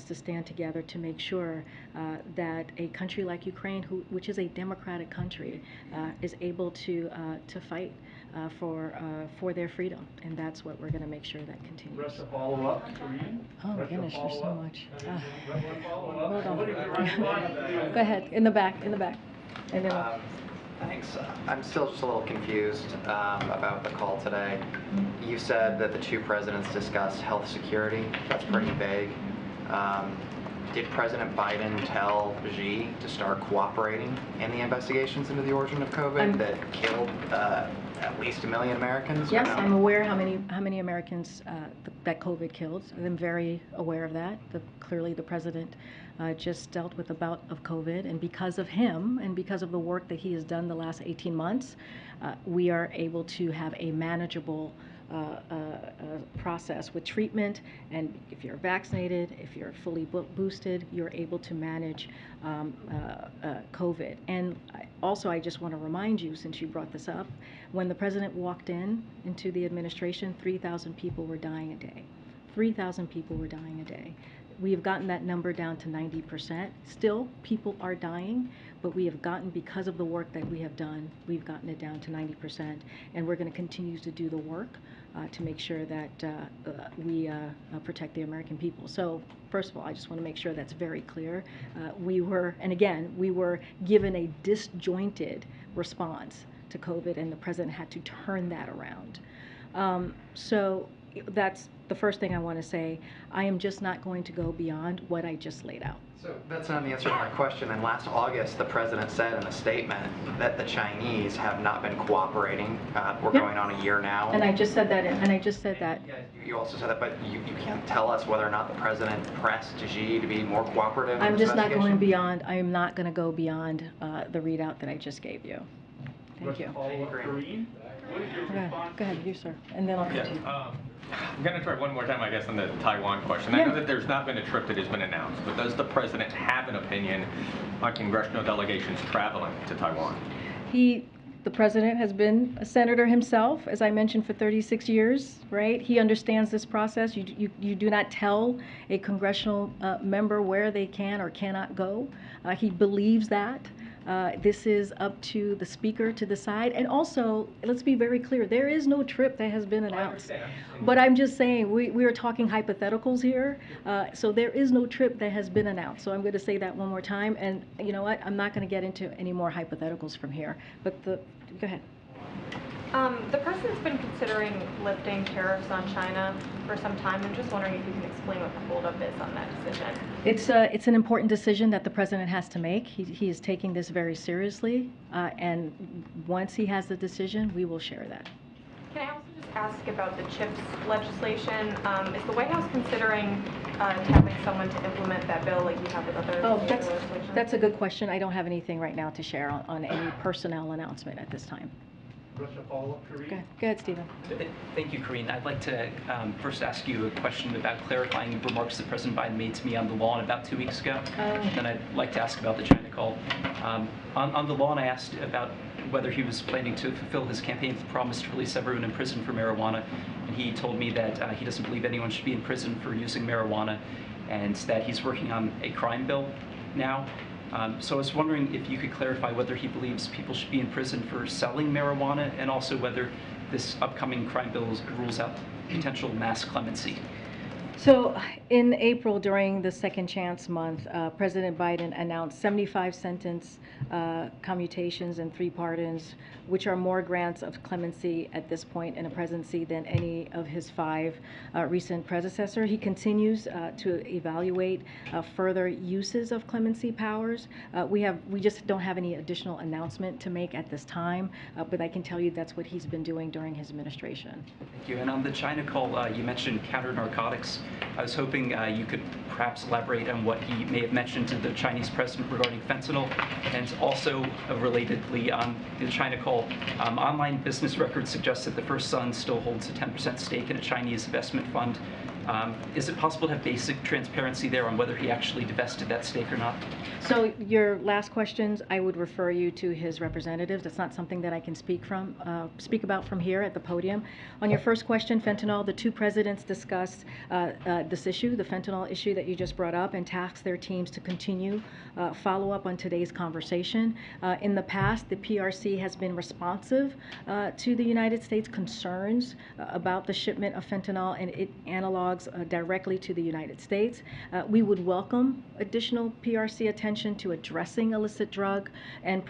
to stand together to make sure that a country like Ukraine, which is a democratic country, is able to fight for their freedom, and that's what we're going to make sure that continues. Russia follow-up, Karine? Oh my goodness, there's so much. Hold on. Go Go ahead, in the back. And then Thanks. I'm still just a little confused about the call today. You said that the two presidents discussed health security. That's pretty vague. Did President Biden tell Xi to start cooperating in the investigations into the origin of COVID that killed at least 1 million Americans? yes, I'm aware how many Americans that COVID killed. I'm very aware of that. Clearly, the president just dealt with a bout of COVID, and because of him and because of the work that he has done the last 18 months, we are able to have a manageable process with treatment. And if you're vaccinated, if you're fully boosted, you're able to manage COVID. And I just want to remind you, since you brought this up, when the president walked into the administration, 3,000 people were dying a day. 3,000 people were dying a day. We have gotten that number down to 90%. Still, people are dying, but we have gotten, because of the work that we have done, we've gotten it down to 90%. And we're going to continue to do the work to make sure that we protect the American people. So, first of all, I just want to make sure that's very clear. We were given a disjointed response to COVID, and the president had to turn that around. So that's the first thing I want to say. I am just not going to go beyond what I just laid out. So that's not the answer to my question. And last August, the president said in a statement that the Chinese have not been cooperating. We're going on a year now. And I just said that. You also said that, but you can't tell us whether or not the president pressed Xi to be more cooperative. I'm just not going beyond. I am not going to go beyond the readout that I just gave you. Thank you. Karine? What is your response? Go ahead, you sir, and then I'll continue. I'm going to try one more time, I guess, on the Taiwan question. I know that there's not been a trip that has been announced, but does the president have an opinion on congressional delegations traveling to Taiwan? The president has been a senator himself, as I mentioned, for 36 years, right? He understands this process. You do not tell a congressional member where they can or cannot go. He believes that. This is up to the speaker to decide. And also, let's be very clear, there is no trip that has been announced. But I'm just saying, we are talking hypotheticals here. So there is no trip that has been announced. So I'm going to say that one more time. And you know what? I'm not going to get into any more hypotheticals from here. But go ahead. The president's been considering lifting tariffs on China for some time. I'm just wondering if you can explain what the holdup is on that decision. It's an important decision that the president has to make. He is taking this very seriously, and once he has the decision, we will share that. Can I also just ask about the CHIPS legislation? Is the White House considering having someone to implement that bill like you have with other legislation? That's a good question. I don't have anything right now to share on any personnel announcement at this time. Russia follow-up, Karine? Go ahead, Stephen. Thank you, Karine. I'd like to first ask you a question about clarifying remarks that President Biden made to me on the lawn about 2 weeks ago. Then I'd like to ask about the China call. On the lawn, I asked about whether he was planning to fulfill his campaign promise to release everyone in prison for marijuana. And he told me that he doesn't believe anyone should be in prison for using marijuana, and that he's working on a crime bill now. So I was wondering if you could clarify whether he believes people should be in prison for selling marijuana, and also whether this upcoming crime bill rules out potential mass clemency. So in April, during the Second Chance Month, President Biden announced 75 sentence commutations and 3 pardons, which are more grants of clemency at this point in a presidency than any of his 5 recent predecessors. He continues to evaluate further uses of clemency powers. We just don't have any additional announcement to make at this time, but I can tell you that's what he's been doing during his administration. Thank you. And on the China call, you mentioned counter-narcotics. I was hoping you could perhaps elaborate on what he may have mentioned to the Chinese president regarding fentanyl, and also relatedly on the China call, online business records suggest that the First Son still holds a 10% stake in a Chinese investment fund. Is it possible to have basic transparency there on whether he actually divested that stake or not? So your last questions, I would refer you to his representatives. That's not something that I can speak about from here at the podium. On your first question, fentanyl, the 2 presidents discussed this issue, the fentanyl issue that you just brought up, and tasked their teams to continue follow up on today's conversation. In the past, the PRC has been responsive to the United States concerns about the shipment of fentanyl and its analogs directly to the United States. We would welcome additional PRC attention to addressing illicit drug and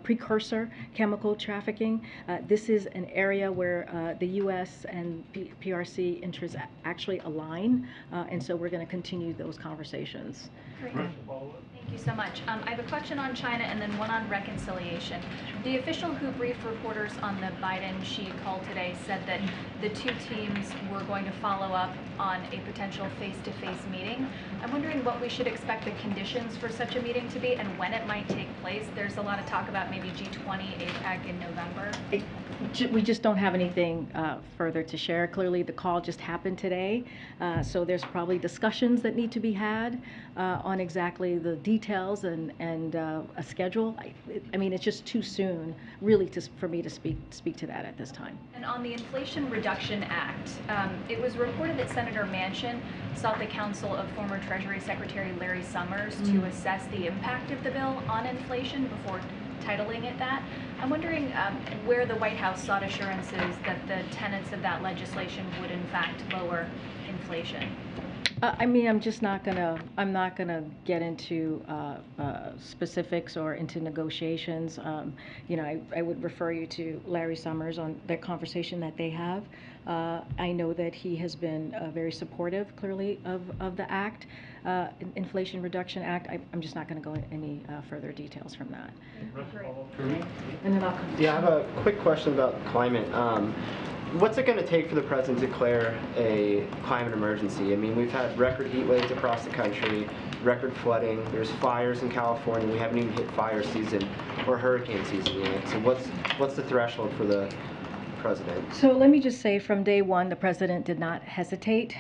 precursor chemical trafficking. This is an area where the U.S. and PRC interests actually align, and so we're going to continue those conversations. Great. Thank you so much. I have a question on China and then one on reconciliation. The official who briefed reporters on the Biden-Xi call today said that the 2 teams were going to follow up on a potential face-to-face meeting. I'm wondering what we should expect the conditions for such a meeting to be and when it might take place. There's a lot of talk about maybe G20, APEC in November. We just don't have anything further to share. Clearly, the call just happened today, so there's probably discussions that need to be had on exactly the details and a schedule. I mean, it's just too soon, really, for me to speak to that at this time. And on the Inflation Reduction Act, it was reported that Senator Manchin sought the counsel of former Treasury Secretary Larry Summers to assess the impact of the bill on inflation before titling it that. I'm wondering where the White House sought assurances that the tenets of that legislation would in fact lower inflation. I mean, I'm not gonna get into specifics or into negotiations. You know, I would refer you to Larry Summers on the conversation that they have. I know that he has been very supportive, clearly, of the act, Inflation Reduction Act. I'm just not going to go into any further details from that. And then I'll come. Yeah, I have a quick question about climate. What's it going to take for the president to declare a climate emergency? I mean, we've had record heat waves across the country, record flooding. There's fires in California. We haven't even hit fire season or hurricane season yet. So what's the threshold for the president? So let me just say, from day one, the president did not hesitate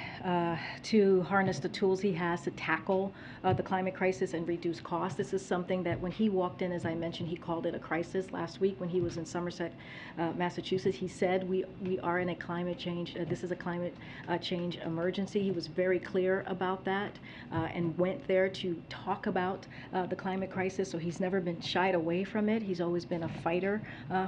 to harness the tools he has to tackle the climate crisis and reduce costs. This is something that when he walked in, as I mentioned, he called it a crisis last week when he was in Somerset, Massachusetts. He said we are in a climate change, this is a climate change emergency. He was very clear about that and went there to talk about the climate crisis. So he's never been shied away from it. He's always been a fighter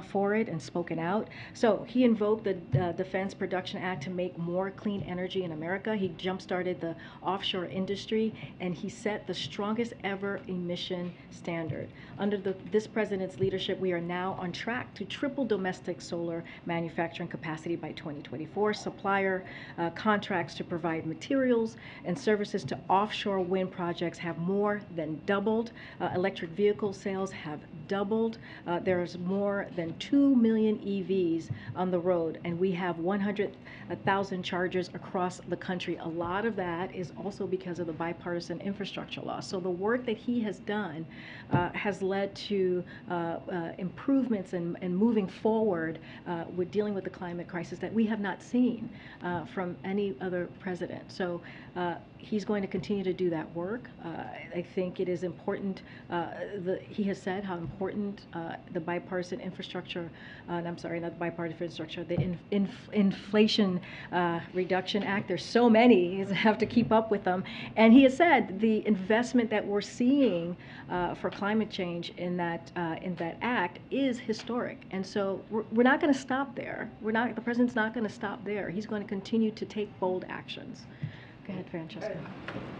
for it and spoken out. So he invoked the Defense Production Act to make more clean energy in America. He jump-started the offshore industry, and he set the strongest ever emission standard. Under this president's leadership, we are now on track to triple domestic solar manufacturing capacity by 2024. Supplier contracts to provide materials and services to offshore wind projects have more than doubled. Electric vehicle sales have doubled. There's more than 2 million EVs on the road, and we have 100,000 chargers across the country. A lot of that is also because of the bipartisan infrastructure law. So the work that he has done has led to improvements and moving forward with dealing with the climate crisis that we have not seen from any other president. So he's going to continue to do that work. I think it is important. He has said how important the bipartisan infrastructure, I'm sorry, not the bipartisan infrastructure, the Inflation Reduction Act. There's so many, you have to keep up with them. And he has said the investment that we're seeing for climate change in that act is historic. And so we're not going to stop there. The president's not going to stop there. He's going to continue to take bold actions. Go ahead, Francesca.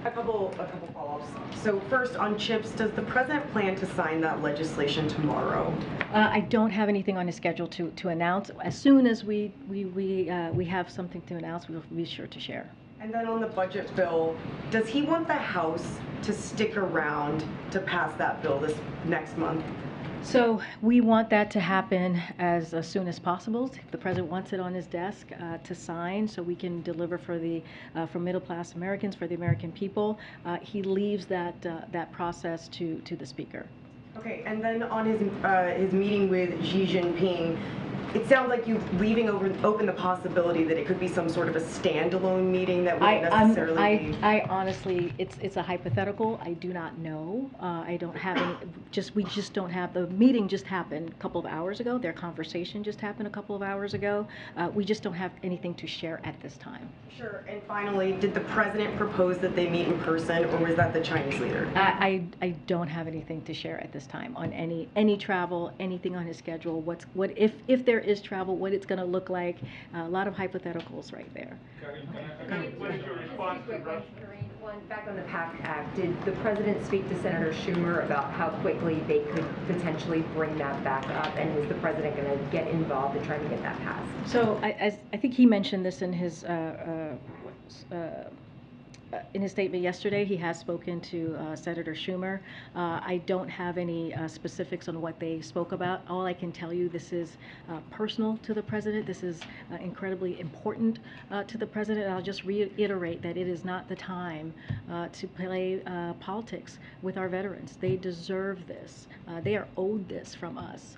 A couple follow-ups. So first, on chips, does the president plan to sign that legislation tomorrow? I don't have anything on his schedule to announce. As soon as we have something to announce, we'll be sure to share. And then on the budget bill, does he want the House to stick around to pass that bill this next month? So we want that to happen as soon as possible. The president wants it on his desk to sign, so we can deliver for middle-class Americans, for the American people. He leaves that process to the speaker. Okay, and then on his meeting with Xi Jinping, it sounds like you're leaving open the possibility that it could be some sort of a standalone meeting that wouldn't necessarily be... I honestly, it's a hypothetical. I do not know. I don't have any, we just don't have, the meeting just happened a couple of hours ago. Their conversation just happened a couple of hours ago. We just don't have anything to share at this time. Sure, and finally, did the president propose that they meet in person, or was that the Chinese leader? I don't have anything to share at this time on any travel, anything on his schedule, what if there is travel, what it's going to look like. A lot of hypotheticals right there. What's your response to Russia? One, back on the PAC Act, did the president speak to Senator Schumer about how quickly they could potentially bring that back up, and is the president going to get involved in trying to get that passed? So I think he mentioned this in his statement yesterday. He has spoken to Senator Schumer. I don't have any specifics on what they spoke about. All I can tell you, this is personal to the president. This is incredibly important to the president. And I'll just reiterate that it is not the time to play politics with our veterans. They deserve this. They are owed this from us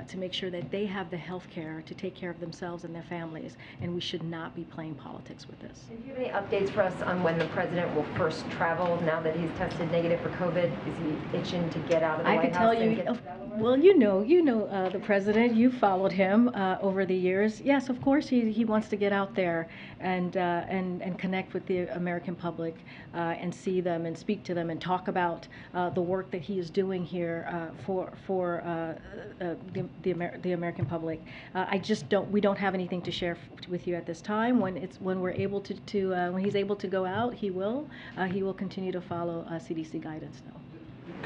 to make sure that they have the health care to take care of themselves and their families, and we should not be playing politics with this. And do you have any updates for us on when the president will first travel now that he's tested negative for COVID? Is he itching to get out of the White House? I can tell you, well, you know the president. You followed him over the years. Yes, of course, he wants to get out there and connect with the American public and see them and speak to them and talk about the work that he is doing here for the American public. We don't have anything to share with you at this time. When we're able when he's able to go out, he will continue to follow CDC guidance now.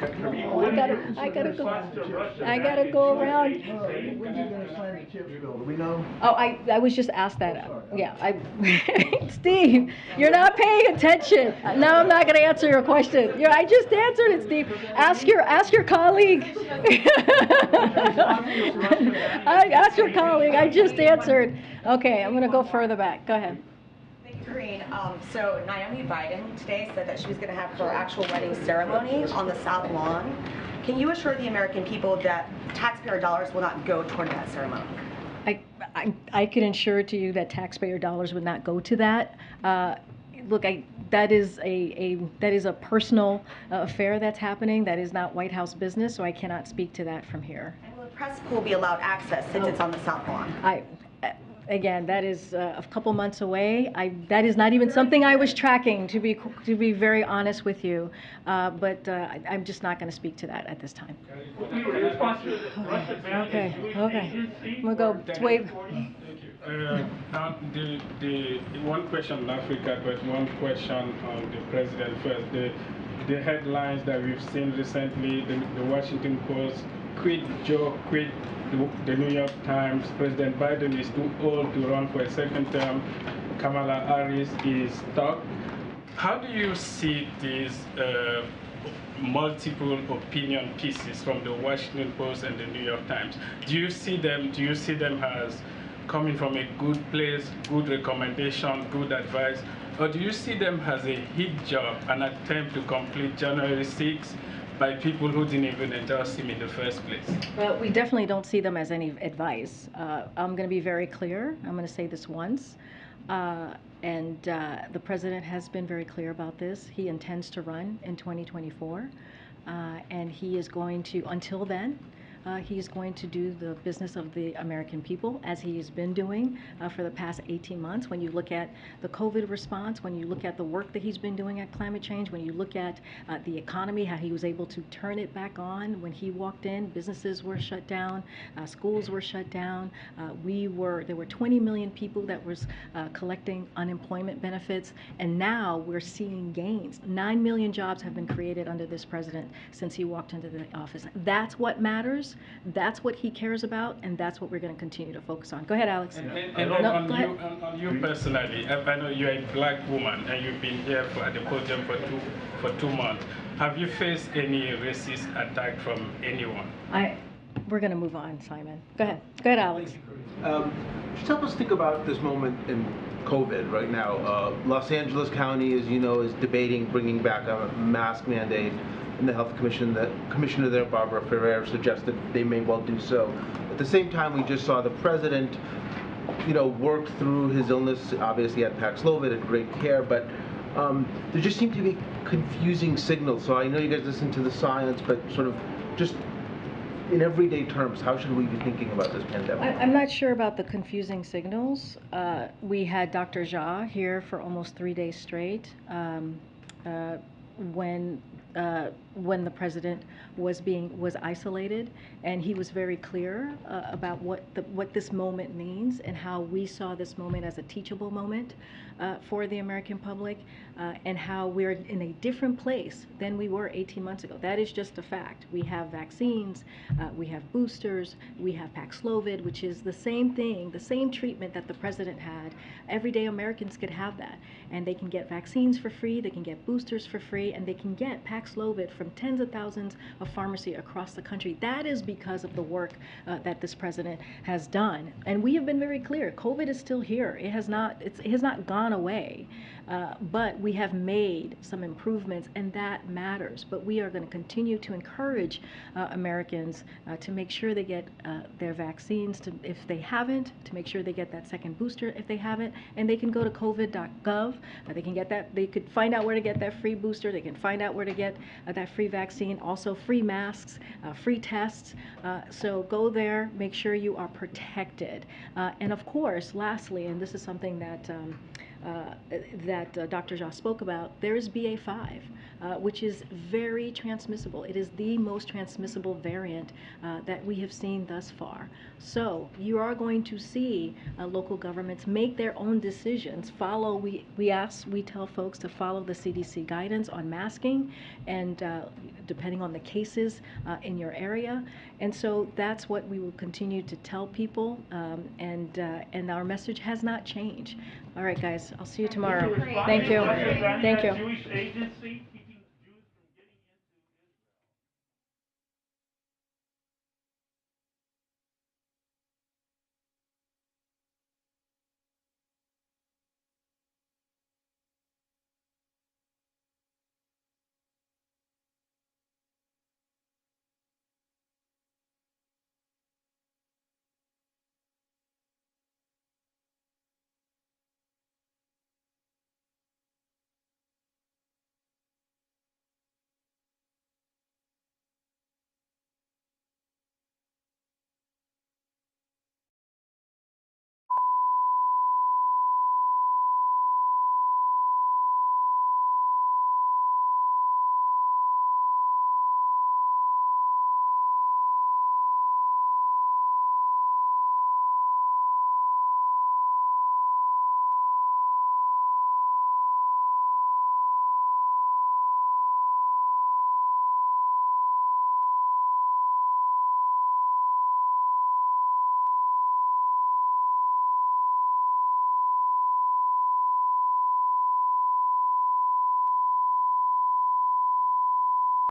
I gotta go around. When are you gonna sign the chips bill? Do we know? Oh, I was just asked that. Yeah, Steve, you're not paying attention. Now I'm not gonna answer your question. I just answered it, Steve. Ask your colleague. Ask your colleague. I just answered. Okay, I'm gonna go further back. Go ahead. Karine, so Naomi Biden today said that she was going to have her actual wedding ceremony on the South Lawn. Can you assure the American people that taxpayer dollars will not go toward that ceremony? I can assure to you that taxpayer dollars would not go to that. Look, that is a personal affair that's happening. That is not White House business, so I cannot speak to that from here. And will the press will be allowed access since it's on the South Lawn? Again, that is a couple months away. That is not even something I was tracking, to be very honest with you. But I'm just not going to speak to that at this time. Okay. I'm going to go wave. The one question on Africa, but one question on the president first. The headlines that we've seen recently, the Washington Post, quit Joe, quit the New York Times, President Biden is too old to run for a second term, Kamala Harris is stuck. How do you see these multiple opinion pieces from the Washington Post and the New York Times? Do you see them as coming from a good place, good recommendation, good advice, or do you see them as a hit job, an attempt to complete January 6th by people who didn't even endorse him in the first place? Well, we definitely don't see them as any advice. I'm going to be very clear. I'm going to say this once. And the president has been very clear about this. He intends to run in 2024. And he is going to, until then, He's going to do the business of the American people, as he's been doing for the past 18 months. When you look at the COVID response, when you look at the work that he's been doing at climate change, when you look at the economy, how he was able to turn it back on when he walked in, businesses were shut down, schools were shut down. There were 20 million people that was collecting unemployment benefits, and now we're seeing gains. 9 million jobs have been created under this president since he walked into the office. That's what matters. That's what he cares about, and that's what we're going to continue to focus on. Go ahead, Alex. And No, on, go ahead. on you personally, I know you're a black woman and you've been here at the podium for 2 months. Have you faced any racist attack from anyone? We're going to move on, Simon. Go ahead. Go ahead, Alex. Just help us think about this moment in COVID right now. Los Angeles County, as you know, is debating bringing back a mask mandate, and the Health Commission, the commissioner there, Barbara Ferrer, suggested they may well do so. At the same time, we just saw the president, work through his illness. Obviously, had Paxlovid and great care, but there just seem to be confusing signals. So I know you guys listen to the science, but sort of just in everyday terms, how should we be thinking about this pandemic? I'm not sure about the confusing signals. We had Dr. Jha here for almost 3 days straight when the president was isolated, and he was very clear about what this moment means and how we saw this moment as a teachable moment for the American public, and how we're in a different place than we were 18 months ago. That is just a fact. We have vaccines, we have boosters, we have Paxlovid, which is the same thing, the same treatment that the president had. Everyday Americans could have that, and they can get vaccines for free, they can get boosters for free, and they can get Paxlovid from tens of thousands of pharmacies across the country. That is because of the work that this president has done. And we have been very clear, COVID is still here. It has not gone away, but we have made some improvements, and that matters. But we are going to continue to encourage Americans to make sure they get their vaccines, if they haven't, to make sure they get that second booster if they haven't, and they can go to covid.gov. They can get that. They could find out where to get that free booster. They can find out where to get that free vaccine. Also, free masks, free tests. So go there. Make sure you are protected. And of course, lastly, and this is something that Dr. Jha spoke about, there is BA.5, which is very transmissible. It is the most transmissible variant that we have seen thus far. So you are going to see local governments make their own decisions. We tell folks to follow the CDC guidance on masking, and depending on the cases in your area. And so that's what we will continue to tell people, and our message has not changed. All right, guys, I'll see you tomorrow. Thank you. Thank you.